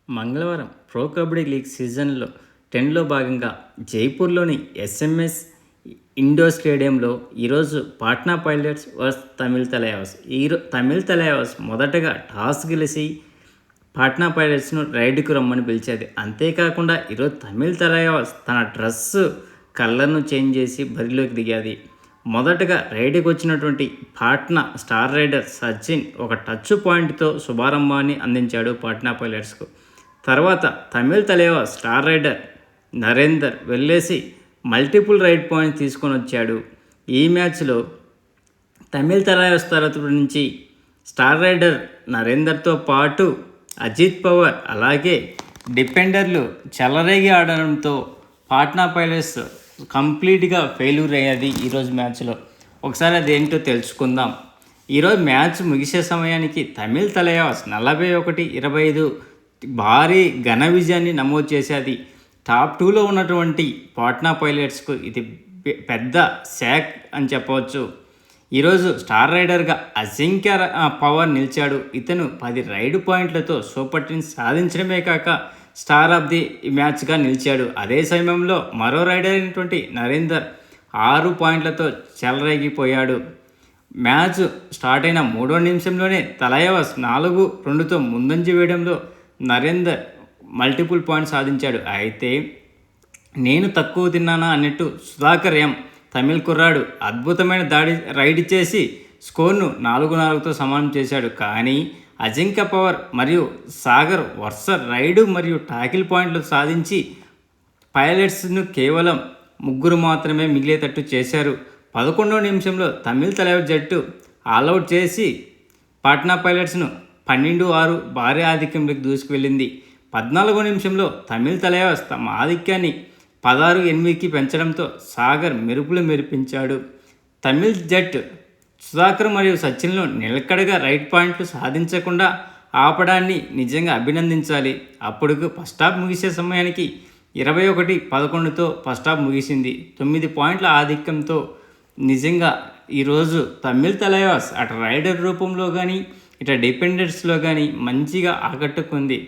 మంగళవారం pro kabaddi league సీజన్లో 10లో భాగంగా జైపూర్లోని ఎస్ఎంఎస్ ఇండోర్ స్టేడియంలో ఈరోజు పాట్నా పైలట్స్ వర్సెస్ తమిళ్ తలైవాస్. తమిళ్ తలైవాస్ మొదటగా టాస్ గెలిచి పాట్నా పైలట్స్ను రైడ్కు రమ్మని పిలిచేది. అంతేకాకుండా ఈరోజు తమిళ్ తలైవాస్ తన డ్రెస్సు కలర్ను చేంజ్ చేసి బరిలోకి దిగాది. మొదటగా రైడ్కి వచ్చినటువంటి పాట్నా స్టార్ రైడర్ సచిన్ ఒక టచ్ పాయింట్తో శుభారంభాన్ని అందించాడు పాట్నా పైలట్స్కు. తర్వాత తమిళ్ తలైవాస్ స్టార్ రైడర్ నరేందర్ వెళ్ళేసి మల్టిపుల్ రైడ్ పాయింట్స్ తీసుకొని వచ్చాడు. ఈ మ్యాచ్లో తమిళ్ తలైవాస్ తరఫు నుంచి స్టార్ రైడర్ నరేందర్తో పాటు అజిత్ పవార్ అలాగే డిఫెండర్లు చెలరేగి ఆడడంతో పాట్నా పైలట్స్ కంప్లీట్గా ఫెయిల్యూర్ అయ్యేది ఈరోజు మ్యాచ్లో. ఒకసారి అదేంటో తెలుసుకుందాం. ఈరోజు మ్యాచ్ ముగిసే సమయానికి తమిళ్ తలైవాస్ 41-25 భారీ ఘన విజయాన్ని నమోదు చేసేది. టాప్ 2లో ఉన్నటువంటి పాట్నా పైలట్స్కు ఇది పెద్ద శాక్ అని చెప్పవచ్చు. ఈరోజు స్టార్ రైడర్గా అజింక్య పవర్ నిలిచాడు. ఇతను 10 రైడ్ పాయింట్లతో సూపర్ 10 సాధించడమే కాక స్టార్ ఆఫ్ ది మ్యాచ్గా నిలిచాడు. అదే సమయంలో మరో రైడర్ అయినటువంటి నరేందర్ 6 పాయింట్లతో చెలరేగిపోయాడు. మ్యాచ్ స్టార్ట్ అయిన 3వ నిమిషంలోనే తలైవాస్ 4-2తో ముందంజ వేయడంలో నరేందర్ మల్టిపుల్ పాయింట్స్ సాధించాడు. అయితే నేను తక్కువ తిన్నానా అన్నట్టు సుధాకర్ ఎం తమిళ్ కుర్రాడు అద్భుతమైన రైడ్ చేసి స్కోర్ను 4-4తో సమానం చేశాడు. కానీ అజింక్య పవర్ మరియు సాగర్ వరుస రైడు మరియు టాకిల్ పాయింట్లు సాధించి పైలట్స్ను కేవలం 3 మాత్రమే మిగిలేటట్టు చేశారు. 11వ నిమిషంలో తమిళ్ తలైవాస్ జట్టు ఆల్అవుట్ చేసి పాట్నా పైలట్స్ను 12-6 భారీ ఆధిక్యంలోకి దూసుకువెళ్ళింది. 14వ నిమిషంలో తమిళ్ తలైవాస్ తమ ఆధిక్యాన్ని 16-8కి పెంచడంతో సాగర్ మెరుపులు మెరిపించాడు. తమిళ్ జట్టు సుధాకర్ మరియు సచిన్లు నిలకడగా రైట్ పాయింట్లు సాధించకుండా ఆపడాన్ని నిజంగా అభినందించాలి. అప్పుడు ఫస్ట్ హాఫ్ ముగిసే సమయానికి 21-11తో ఫస్ట్ హాఫ్ ముగిసింది. 9 పాయింట్ల ఆధిక్యంతో నిజంగా ఈరోజు తమిళ్ తలైవాస్ అటు రైడర్ రూపంలో కానీ ఇటు డిపెండెంట్స్లో కానీ మంచిగా ఆకట్టుకుంది.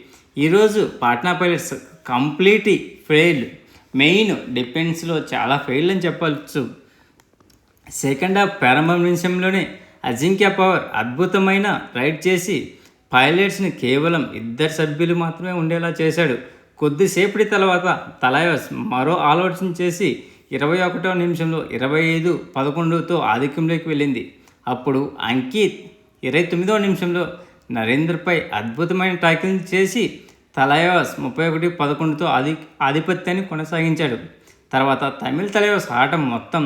ఈరోజు Patna pilots complete fail. Main డిఫెన్స్లో చాలా ఫెయిల్ అని చెప్పవచ్చు. సెకండ్ హాఫ్ ప్రారంభ నిమిషంలోనే అజింక్య పవర్ అద్భుతమైన రైడ్ చేసి పైలట్స్ని కేవలం 2 సభ్యులు మాత్రమే ఉండేలా చేశాడు. కొద్దిసేపటి తర్వాత తలైవాస్ మరో ఆలోచన చేసి 21వ నిమిషంలో 25-11తో ఆధిక్యంలోకి వెళ్ళింది. అప్పుడు అంకిత్ 29వ నిమిషంలో నరేందర్పై అద్భుతమైన టాకిల్ చేసి తలైవాస్ 31-11తో ఆధిపత్యాన్ని కొనసాగించాడు. తర్వాత తమిళ్ తలైవాస్ ఆట మొత్తం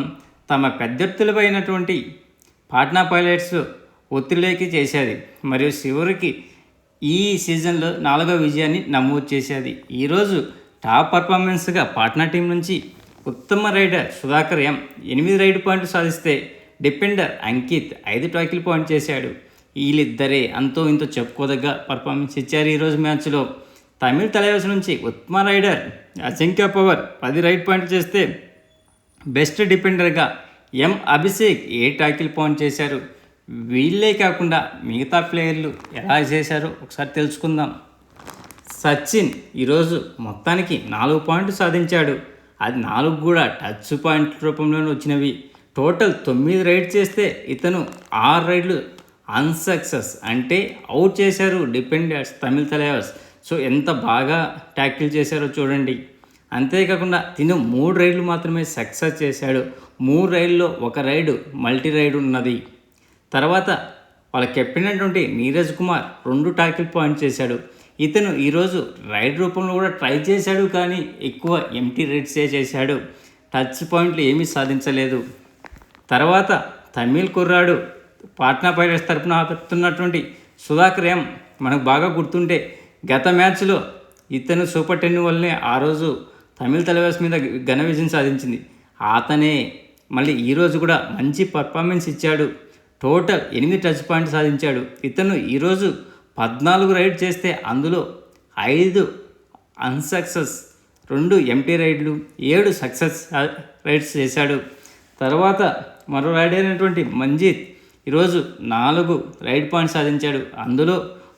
తమ పెద్దెత్తులపై అయినటువంటి పాట్నా పైలట్స్ ఒత్తిడిలోకి చేసేది మరియు చివరికి ఈ సీజన్లో 4వ విజయాన్ని నమోదు చేసేది. ఈరోజు టాప్ పర్ఫార్మెన్స్గా పాట్నా టీం నుంచి ఉత్తమ రైడర్ సుధాకర్ ఎం 8 రైడ్ పాయింట్లు సాధిస్తే డిఫెండర్ అంకిత్ 5 టాకిల్ పాయింట్ చేశాడు. వీళ్ళిద్దరే అంతో ఇంతో చెప్పుకోదగ్గ పర్ఫార్మెన్స్ ఇచ్చారు. ఈరోజు మ్యాచ్లో తమిళ్ తలైవాస్ నుంచి ఉత్తమ రైడర్ అజింక్య పవర్ 10 రైడ్ పాయింట్లు చేస్తే బెస్ట్ డిఫెండర్గా ఎం అభిషేక్ 7 టాకిల్ పాయింట్ చేశారు. వీళ్ళే కాకుండా మిగతా ప్లేయర్లు ఎలా చేశారో ఒకసారి తెలుసుకుందాం. సచిన్ ఈరోజు మొత్తానికి 4 పాయింట్లు సాధించాడు. అది 4 కూడా టచ్ పాయింట్ రూపంలోనే వచ్చినవి. టోటల్ 9 రైడ్ చేస్తే ఇతను 6 రైడ్లు అన్సక్సెస్ అంటే అవుట్ చేశారు డిఫెండర్స్ తమిళ్ తలైవాస్. సో ఎంత బాగా ట్యాకిల్ చేశారో చూడండి. అంతేకాకుండా తిను 3 రైడ్లు మాత్రమే సక్సెస్ చేశాడు. 3 రైడ్లో 1 రైడు మల్టీ రైడ్ ఉన్నది. తర్వాత వాళ్ళ కెప్టెన్ అయినటువంటి నీరజ్ కుమార్ 2 టాకిల్ పాయింట్ చేశాడు. ఇతను ఈరోజు రైడ్ రూపంలో కూడా ట్రై చేశాడు కానీ ఎక్కువ ఎంటీ రైడ్సే చేశాడు. టచ్ పాయింట్లు ఏమీ సాధించలేదు. తర్వాత తమిళ్ కుర్రాడు పాట్నా పైలట్స్ తరపున ఆడుతున్నటువంటి సుధాకర్ ఎం మనకు బాగా గుర్తుంటే గత మ్యాచ్లో ఇతను సూపర్ 10 వల్లనే ఆ రోజు తమిళ్ తలైవాస్ మీద ఘన విజయం సాధించింది. అతనే మళ్ళీ ఈరోజు కూడా మంచి పర్ఫార్మెన్స్ ఇచ్చాడు. టోటల్ 8 టచ్ పాయింట్ సాధించాడు. ఇతను ఈరోజు 14 రైడ్ చేస్తే అందులో 5 అన్సక్సెస్, 2 ఎంటీ రైడ్లు, 7 సక్సెస్ రైడ్స్ చేశాడు. తర్వాత మరో రైడర్ అయినటువంటి మంజిత్ ఈరోజు 4 రైడ్ పాయింట్స్ సాధించాడు. అందులో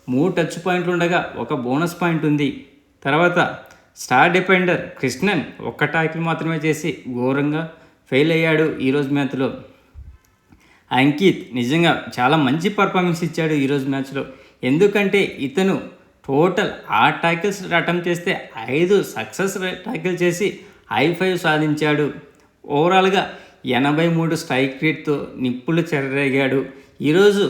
3 టచ్ పాయింట్లు ఉండగా ఒక బోనస్ పాయింట్ ఉంది. తర్వాత స్టార్ డిఫెండర్ కృష్ణన్ ఒక్క టాకిల్ మాత్రమే చేసి ఘోరంగా ఫెయిల్ అయ్యాడు ఈరోజు మ్యాచ్లో. అంకిత్ నిజంగా చాలా మంచి పర్ఫార్మెన్స్ ఇచ్చాడు ఈరోజు మ్యాచ్లో. ఎందుకంటే ఇతను టోటల్ 6 టాకిల్స్ అటెంప్ట్ చేస్తే 5 సక్సెస్ టాకిల్ చేసి i5 సాధించాడు. ఓవరాల్గా 83 స్ట్రైక్ రేట్తో నిప్పులు చెలరేగాడు. ఈరోజు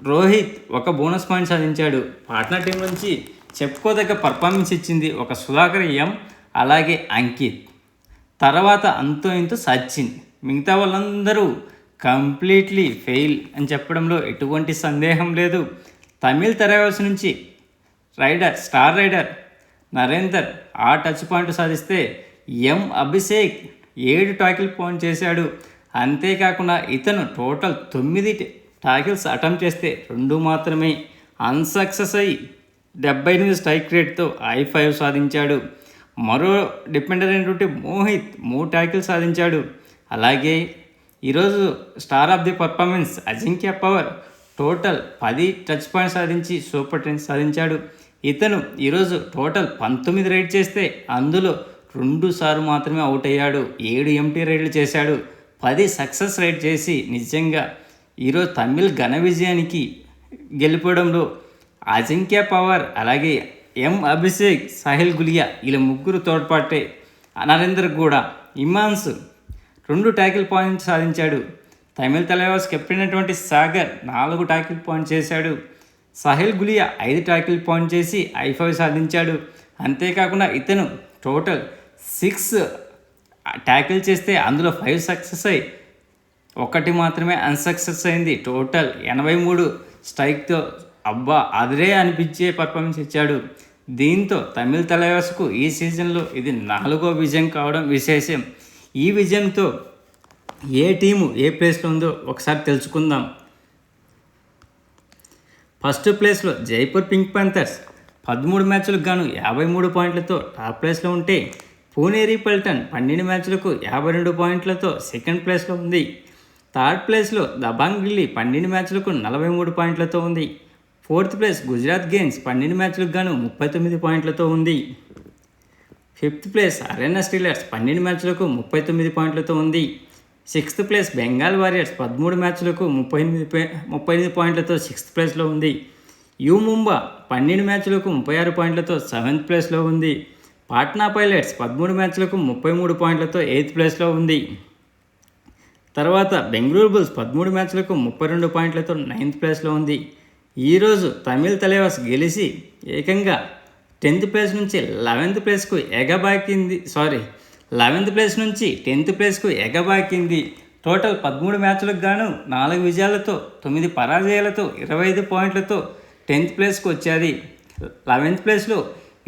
రోహిత్ ఒక బోనస్ పాయింట్ సాధించాడు. పాట్నా టీం నుంచి చెప్పుకోదగ్గ పర్ఫార్మెన్స్ ఇచ్చింది ఒక సుధాకర్ ఎం, అలాగే అంకిత్. తర్వాత అంతో ఇంతో సచిన్. మిగతా వాళ్ళందరూ కంప్లీట్లీ ఫెయిల్ అని చెప్పడంలో ఎటువంటి సందేహం లేదు. తమిళ్ తెరవాల్సి నుంచి star rider Narender 6 touch point సాధిస్తే అభిషేక్ 7 టాకిల్ పాయింట్ చేశాడు. అంతేకాకుండా ఇతను టోటల్ 9 టాకిల్స్ అటెంప్ట్ చేస్తే 2 మాత్రమే అన్సక్సెస్ అయ్యి 78 స్ట్రైక్ రేట్తో i5 సాధించాడు. మరో డిపెండర్ అయినటువంటి మోహిత్ 3 టాకిల్ సాధించాడు. అలాగే ఈరోజు star of the performance Ajinkya power total 10 touch point సాధించి సూపర్ 10 సాధించాడు. ఇతను ఈరోజు టోటల్ 19 రైడ్ చేస్తే అందులో 2 సార్లు మాత్రమే అవుట్ అయ్యాడు. 7 ఎంటీ రైడ్లు చేశాడు. 10 సక్సెస్ రైడ్ చేసి నిజంగా ఈరోజు తమిళ్ ఘన విజయానికి గెలిపడంలో అజింక్య పవర్, అలాగే అభిషేక్, సాహిల్ గులియా ఇలా ముగ్గురు తోడ్పాటే. నరేందర్ కూడా ఇమాన్స్ 2 టాకిల్ పాయింట్ సాధించాడు. తమిళ్ తలైవాస్ కెప్టెన్ అయినటువంటి సాగర్ 4 టాకిల్ పాయింట్ చేశాడు. సాహిల్ గులియా 5 టాకిల్ పాయింట్ చేసి i5 సాధించాడు. అంతేకాకుండా ఇతను టోటల్ 6 ట్యాకిల్ చేస్తే అందులో 5 సక్సెస్ అయ్యి 1 మాత్రమే అన్సక్సెస్ అయింది. టోటల్ 83 స్ట్రైక్తో అదిరే అనిపించే పర్ఫార్మెన్స్ ఇచ్చాడు. దీంతో తమిళ్ తలైవాస్కు ఈ సీజన్లో ఇది 4వ విజయం కావడం విశేషం. ఈ విజయంతో ఏ టీము ఏ ప్లేస్లో ఉందో ఒకసారి తెలుసుకుందాం. ఫస్ట్ ప్లేస్లో జైపూర్ పింక్ ప్యాంథర్స్ 13 మ్యాచ్లకు గాను 53 పాయింట్లతో టాప్ ప్లేస్లో ఉంటే, పూణేరి పల్టన్ 12 మ్యాచ్లకు 52 పాయింట్లతో సెకండ్ ప్లేస్లో ఉంది. థర్డ్ ప్లేస్లో దబాంగ్ ఢిల్లీ 12 మ్యాచ్లకు 43 పాయింట్లతో ఉంది. ఫోర్త్ ప్లేస్ గుజరాత్ గెయిన్స్ 12 మ్యాచ్లకు గాను 39 పాయింట్లతో ఉంది. ఫిఫ్త్ ప్లేస్ హర్యానా స్టీలర్స్ 12 మ్యాచ్లకు 39 పాయింట్లతో ఉంది. సిక్స్త్ ప్లేస్ బెంగాల్ వారియర్స్ 13 మ్యాచ్లకు 38 పాయింట్లతో సిక్స్త్ ప్లేస్లో ఉంది. ముంబా 12 మ్యాచ్లకు 36 పాయింట్లతో సెవెంత్ ప్లేస్లో ఉంది. పాట్నా పైలట్స్ 13 మ్యాచ్లకు 33 పాయింట్లతో ఎయిత్ ప్లేస్లో ఉంది. తర్వాత బెంగళూరు బుల్స్ 13 మ్యాచ్లకు 32 పాయింట్లతో నైన్త్ ప్లేస్లో ఉంది. ఈరోజు తమిళ్ తలైవాస్ గెలిచి ఏకంగా 10th ప్లేస్ నుంచి 11th ప్లేస్కు ఎగబాకింది. 11th ప్లేస్ నుంచి 10th ప్లేస్కు ఎగబాకింది. టోటల్ 13 మ్యాచ్లకు గాను 4 విజయాలతో 9 పరాజయాలతో 25 పాయింట్లతో 10th ప్లేస్కు వచ్చేది. 11th ప్లేస్లో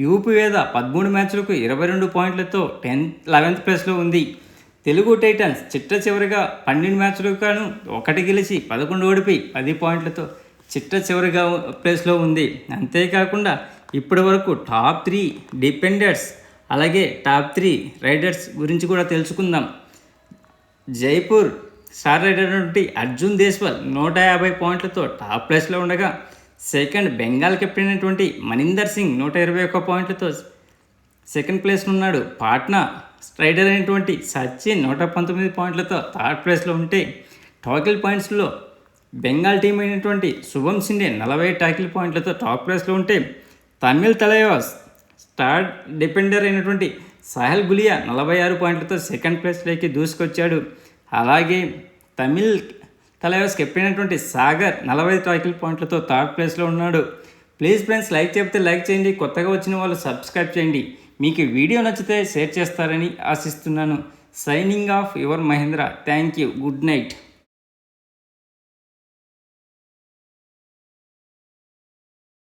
యూపీ వేద 13 మ్యాచ్లకు 22 పాయింట్లతో 11th ప్లేస్లో ఉంది. తెలుగు టైటన్స్ చిట్ట చివరిగా 12 మ్యాచ్లకు గాను 1 గెలిచి 11 ఓడిపోయి 10 పాయింట్లతో చిట్ట చివరిగా ప్లేస్లో ఉంది. అంతేకాకుండా ఇప్పటి వరకు టాప్ 3 డిపెండర్స్, అలాగే టాప్ 3 రైడర్స్ గురించి కూడా తెలుసుకుందాం. జైపూర్ స్టార్ రైడర్ నుండి అర్జున్ దేశ్వాల్ 150 పాయింట్లతో టాప్ ప్లేస్లో ఉండగా, సెకండ్ బెంగాల్ కెప్టెన్ అయినటువంటి మనీందర్ సింగ్ 121 పాయింట్లతో సెకండ్ ప్లేస్లో ఉన్నాడు. పాట్నా రైడర్ అయినటువంటి సచిన్ 119 పాయింట్లతో థర్డ్ ప్లేస్లో ఉంటే, టాకిల్ పాయింట్స్లో బెంగాల్ టీం అయినటువంటి శుభం సిండే 40 టాకిల్ పాయింట్లతో టాప్ ప్లేస్లో ఉంటే, తమిళ్ తలైవాస్ స్టార్ డిపెండర్ అయినటువంటి సాహిల్ గులియా 46 పాయింట్లతో సెకండ్ ప్లేస్లోకి దూసుకొచ్చాడు. అలాగే తమిళ్ తలైవాస్ కెప్టెన్ అయినటువంటి సాగర్ 45 టాకిల్ పాయింట్లతో థర్డ్ ప్లేస్లో ఉన్నాడు. ప్లీజ్ ఫ్రెండ్స్, లైక్ చెప్తే లైక్ చేయండి, కొత్తగా వచ్చిన వాళ్ళు సబ్స్క్రైబ్ చేయండి. మీకు వీడియో నచ్చితే షేర్ చేస్తారని ఆశిస్తున్నాను. Signing off your Mahendra. Thank you. Good night.